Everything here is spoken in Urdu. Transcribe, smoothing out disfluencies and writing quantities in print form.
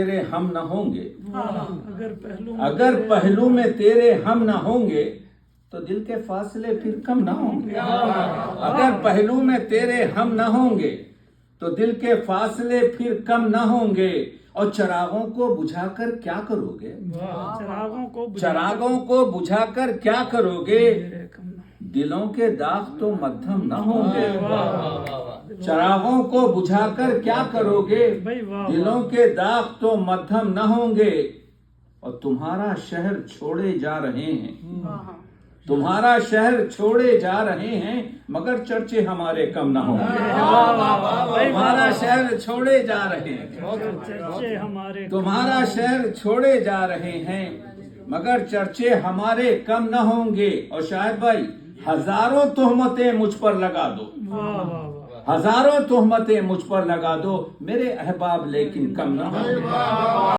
تیرے ہم نہ ہوں گے، اگر پہلو میں تیرے ہم نہ ہوں گے تو دل کے فاصلے پھر کم نہ ہوں گے، اگر پہلو میں تیرے ہم نہ ہوں گے تو دل کے فاصلے پھر کم نہ ہوں گے، اور چراغوں کو بجھا کر کیا کرو گے، چراغوں کو بجھا کر کیا کرو گے، دلوں کے داغ تو مدھم نہ ہوں گے، چراغوں کو بجھا کر کیا کرو گے، دلوں کے داغ تو مدھم نہ ہوں گے، اور تمہارا شہر چھوڑے جا رہے ہیں، تمہارا شہر چھوڑے جا رہے ہیں، مگر چرچے ہمارے کم نہ ہوں گے، تمہارا شہر چھوڑے جا رہے ہیں، تمہارا شہر چھوڑے جا رہے ہیں، مگر چرچے ہمارے کم نہ ہوں گے، اور شاہد بھائی ہزاروں تہمتیں مجھ پر لگا دو، ہزاروں تہمتیں مجھ پر لگا دو، میرے احباب لیکن کم نہ ہوں گے،